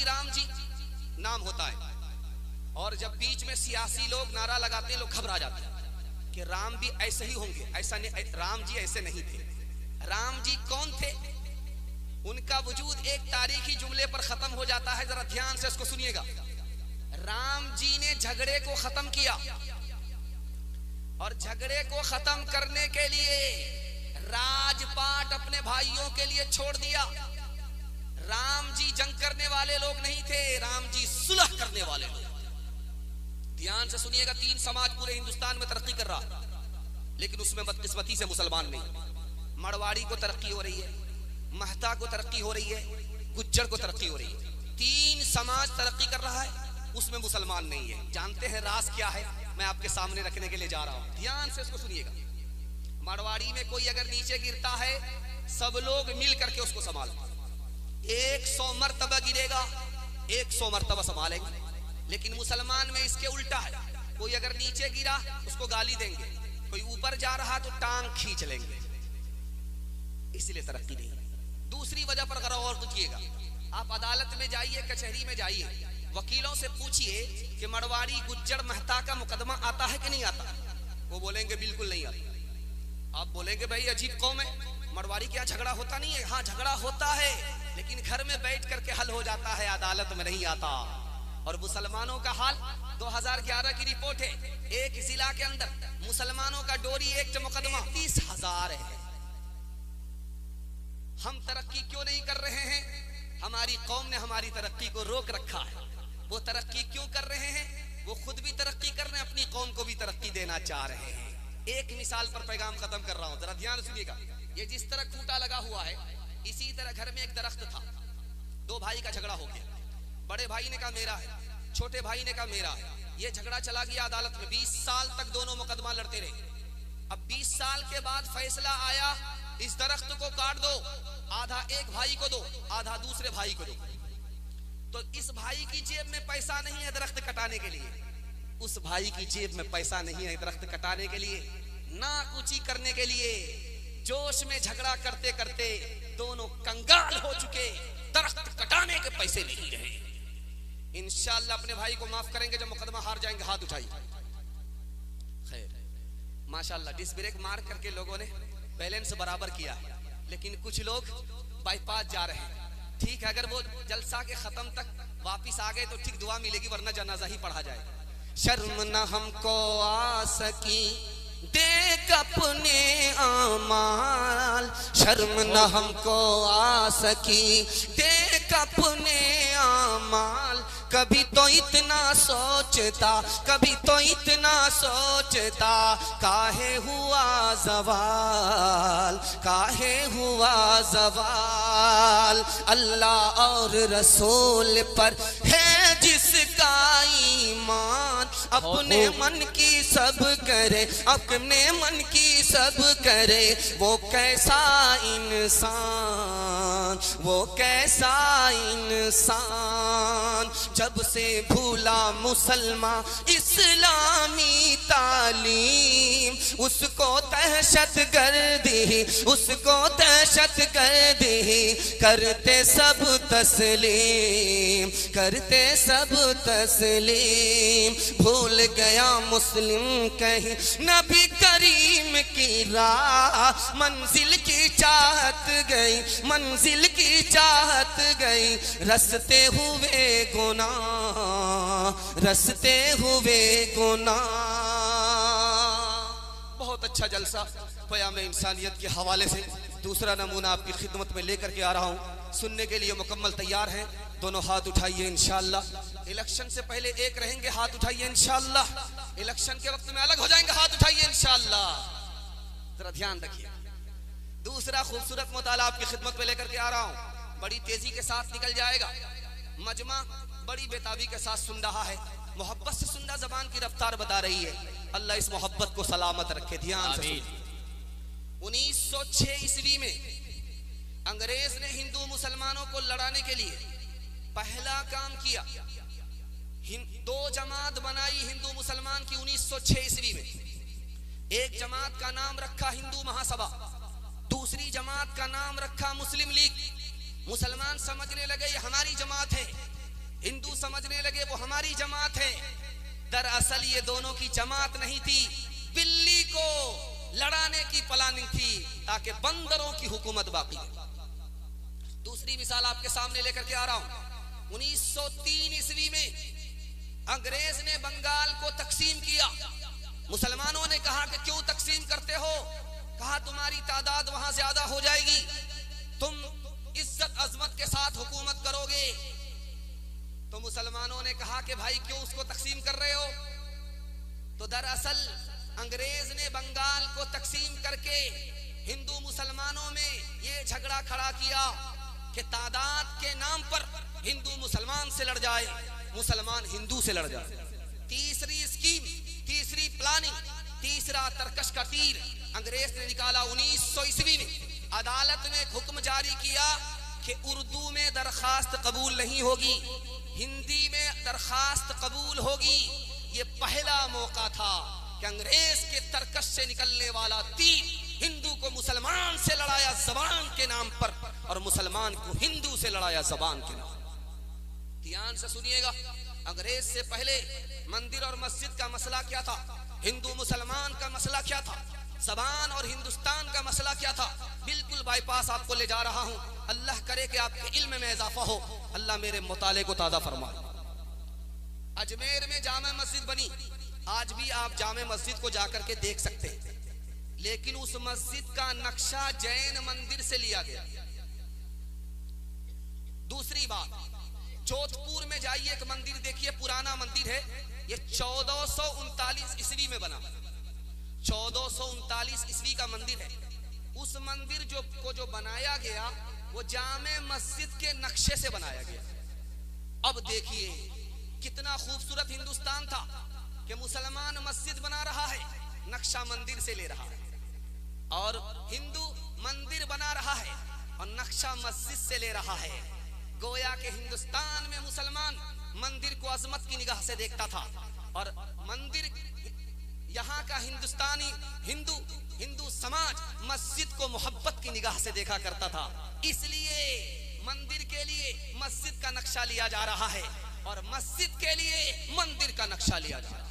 राम जी नाम होता है, और जब बीच में सियासी लोग नारा लगाते हैं लोग घबरा जाते हैं कि राम भी ऐसे ही होंगे। ऐसा नहीं, राम जी ऐसे नहीं थे। राम जी कौन थे? उनका वजूद एक तारीखी जुमले पर खत्म हो जाता है, जरा ध्यान से इसको सुनिएगा। राम जी ने झगड़े को खत्म किया, और झगड़े को खत्म करने के लिए राजपाट अपने भाइयों के लिए छोड़ दिया। राम जी जंग करने वाले लोग नहीं थे, राम जी सुलह करने वाले लोग। ध्यान से सुनिएगा, 3 समाज पूरे हिंदुस्तान में तरक्की कर रहा, लेकिन उसमें बदकिस्मती से मुसलमान नहीं। मरवाड़ी को तरक्की हो रही है, महता को तरक्की हो रही है, गुज्जर को तरक्की हो रही है। 3 समाज तरक्की कर रहा है, उसमें मुसलमान नहीं है। जानते हैं राज क्या है? मैं आपके सामने रखने के लिए जा रहा हूं, ध्यान से इसको सुनिएगा। मरवाड़ी में कोई अगर नीचे गिरता है, सब लोग मिल करके उसको संभालते। 100 मर्तबा गिरेगा, 100 मर्तबा संभालेंगे। लेकिन मुसलमान में इसके उल्टा है, कोई अगर नीचे गिरा उसको गाली देंगे, कोई ऊपर जा रहा तो टांग खींच लेंगे, इसलिए तरक्की नहीं। दूसरी वजह पर अगर और कीजिएगा, आप अदालत में जाइए, कचहरी में जाइए, वकीलों से पूछिए कि मरवाड़ी गुज्जर महता का मुकदमा आता है कि नहीं आता। वो बोलेंगे बिल्कुल नहीं आता। आप बोलेंगे भाई अजीब कौम है, मरवाड़ी क्या झगड़ा होता नहीं है? हाँ झगड़ा होता है, लेकिन घर में बैठ करके हल हो जाता है, अदालत में नहीं आता। और मुसलमानों का हाल 2011 की रिपोर्ट है, एक जिला के अंदर मुसलमानों का डोरी एक्ट मुकदमा 30,000 है। हम तरक्की क्यों नहीं कर रहे हैं? हमारी कौम ने हमारी तरक्की को रोक रखा है। वो तरक्की क्यों कर रहे हैं? वो खुद भी तरक्की कर रहे हैं, अपनी कौम को भी तरक्की देना चाह रहे हैं। एक मिसाल पर पैगाम खत्म कर रहा हूं, जरा ध्यान सुनिएगा। ये जिस तरह खूंटा लगा हुआ है, इसी तरह घर में एक दरख्त था। 2 भाई का झगड़ा हो गया, बड़े भाई ने कहा मेरा है, छोटे भाई ने कहा मेरा है। ये झगड़ा चला गया अदालत में, 20 साल तक दोनों मुकदमा लड़ते रहे। अब 20 साल के बाद फैसला आया, इस दरख्त को काट दो, आधा एक भाई को दो, आधा दूसरे भाई को दो। तो इस भाई की जेब में पैसा नहीं है दरख्त कटाने के लिए, उस भाई की जेब में पैसा नहीं है दरख्त कटाने के लिए, नाकुची करने के लिए। जोश में झगड़ा करते करते दोनों कंगाल हो चुके, दरख्त कटाने के पैसे नहीं रहे। इंशाअल्लाह अपने भाई को माफ करेंगे जब मुकदमा हार जाएंगे। हाथ उठाइए। खैर माशाअल्लाह डिस्क ब्रेक मार करके लोगों ने बैलेंस बराबर किया, लेकिन कुछ लोग बाईपास जा रहे हैं। ठीक है, अगर वो जलसा के खत्म तक वापिस आ गए तो ठीक दुआ मिलेगी, वरना जनाजा ही पढ़ा जाएगा। शर्म न हमको आ सकी देख अपने आमाल, शर्म न हमको आ सकी देख अपने आमाल। कभी तो इतना सोचता, कभी तो इतना सोचता, काहे हुआ ज़वाल, काहे हुआ ज़वाल। अल्लाह और रसूल पर है जिसका ईमान, अपने मन की सब करे, अपने मन की सब करे। वो कैसा इंसान, वो कैसा इंसान। जब से भूला मुसलमान इस्लामी तालीम, उसको दहशत गर्दी, उसको दहशत गर्दी। करते सब तस्लीम, करते सब तस्लीम। भूल गया मुस्लिम कहीं नबी करीम की राह, मंजिल की चाहत गई, मंजिल की चाहत गई। रसते हुए गुनाह, रसते हुए गुनाह। बहुत अच्छा जलसा क़याम इंसानियत के हवाले से दूसरा नमूना आपकी खिदमत में लेकर के आ रहा हूँ। सुनने के लिए मुकम्मल तैयार हैं? दोनों हाथ उठाइए इंशाअल्लाह। इलेक्शन से पहले एक रहेंगे, हाथ उठाइए इंशाअल्लाह। इलेक्शन के वक्त में अलग हो जाएंगे, हाथ उठाइए इंशाअल्लाह। जरा ध्यान रखिए। दूसरा खूबसूरत मुताला आपकी खिदमत में लेकर के आ रहा हूँ, बड़ी तेजी के साथ निकल जाएगा। मजमा बड़ी बेताबी के साथ सुन रहा है, मोहब्बत से सुनना जबान की रफ्तार बता रही है। अल्लाह इस मोहब्बत को सलामत रखे। ध्यान से 1906 ईस्वी में अंग्रेज ने हिंदू मुसलमानों को लड़ाने के लिए पहला काम किया, 2 जमात बनाई हिंदू मुसलमान की 1906 ईस्वी में। एक जमात का नाम रखा हिंदू महासभा, दूसरी जमात का नाम रखा मुस्लिम लीग। मुसलमान समझने लगे ये हमारी जमात है, समझने लगे वो हमारी जमात है। दरअसल ये दोनों की जमात नहीं थी, बिल्ली को लड़ाने की प्लानिंग थी ताकि बंदरों की हुकूमत बाकी रहे। दूसरी मिसाल आपके सामने लेकर के आ रहा हूं। 1903 ईस्वी में अंग्रेज ने बंगाल को तकसीम किया। मुसलमानों ने कहा कि क्यों तकसीम करते हो? कहा तुम्हारी तादाद वहां ज्यादा हो जाएगी, तुम इज्जत अजमत के साथ हुकूमत करोगे। तो मुसलमानों ने कहा कि भाई क्यों उसको तकसीम कर रहे हो? तो दरअसल अंग्रेज ने बंगाल को तकसीम करके हिंदू मुसलमानों में ये झगड़ा खड़ा किया कि तादाद के नाम पर हिंदू मुसलमान से लड़ जाए, मुसलमान हिंदू से लड़ जाए। तीसरी स्कीम, तीसरी प्लानिंग, तीसरा तरकश का तीर अंग्रेज ने निकाला। 1900 ईस्वी में अदालत ने हुक्म जारी किया कि उर्दू में दरखास्त कबूल नहीं होगी, हिंदी में दरखास्त कबूल होगी। ये पहला मौका था कि अंग्रेज के तरकश से निकलने वाला तीर हिंदू को मुसलमान से लड़ाया जबान के नाम पर, और मुसलमान को हिंदू से लड़ाया जबान के नाम। ध्यान से सुनिएगा, अंग्रेज से पहले मंदिर और मस्जिद का मसला क्या था, हिंदू मुसलमान का मसला क्या था, जबान और हिंदुस्तान का मसला क्या था, बिल्कुल बाईपास आपको ले जा रहा हूं। अल्लाह करे कि आपके इल्म में इजाफा हो, अल्लाह मेरे मुताले को ताज़ा फरमाए। अजमेर में जामा मस्जिद बनी, आज भी आप जामे मस्जिद को जाकर के देख सकते हैं, लेकिन उस मस्जिद का नक्शा जैन मंदिर से लिया गया। दूसरी बात, जोधपुर में जाइए, एक मंदिर देखिए, पुराना मंदिर है, ये 1439 ईस्वी में बना, 1439 ईस्वी का मंदिर है। उस मंदिर जो बनाया गया वो जामे मस्जिद के नक्शे से बनाया गया। अब देखिए कितना खूबसूरत हिंदुस्तान था कि मुसलमान मस्जिद बना रहा है, नक्शा मंदिर से ले रहा है, और हिंदू मंदिर बना रहा है और नक्शा मस्जिद से ले रहा है। गोया के हिंदुस्तान में मुसलमान मंदिर को अजमत की निगाह से देखता था, और मंदिर यहाँ का हिंदुस्तानी हिंदू समाज मस्जिद को मोहब्बत की निगाह से देखा करता था। इसलिए मंदिर के लिए मस्जिद का नक्शा लिया जा रहा है और मस्जिद के लिए मंदिर का नक्शा लिया जा रहा है।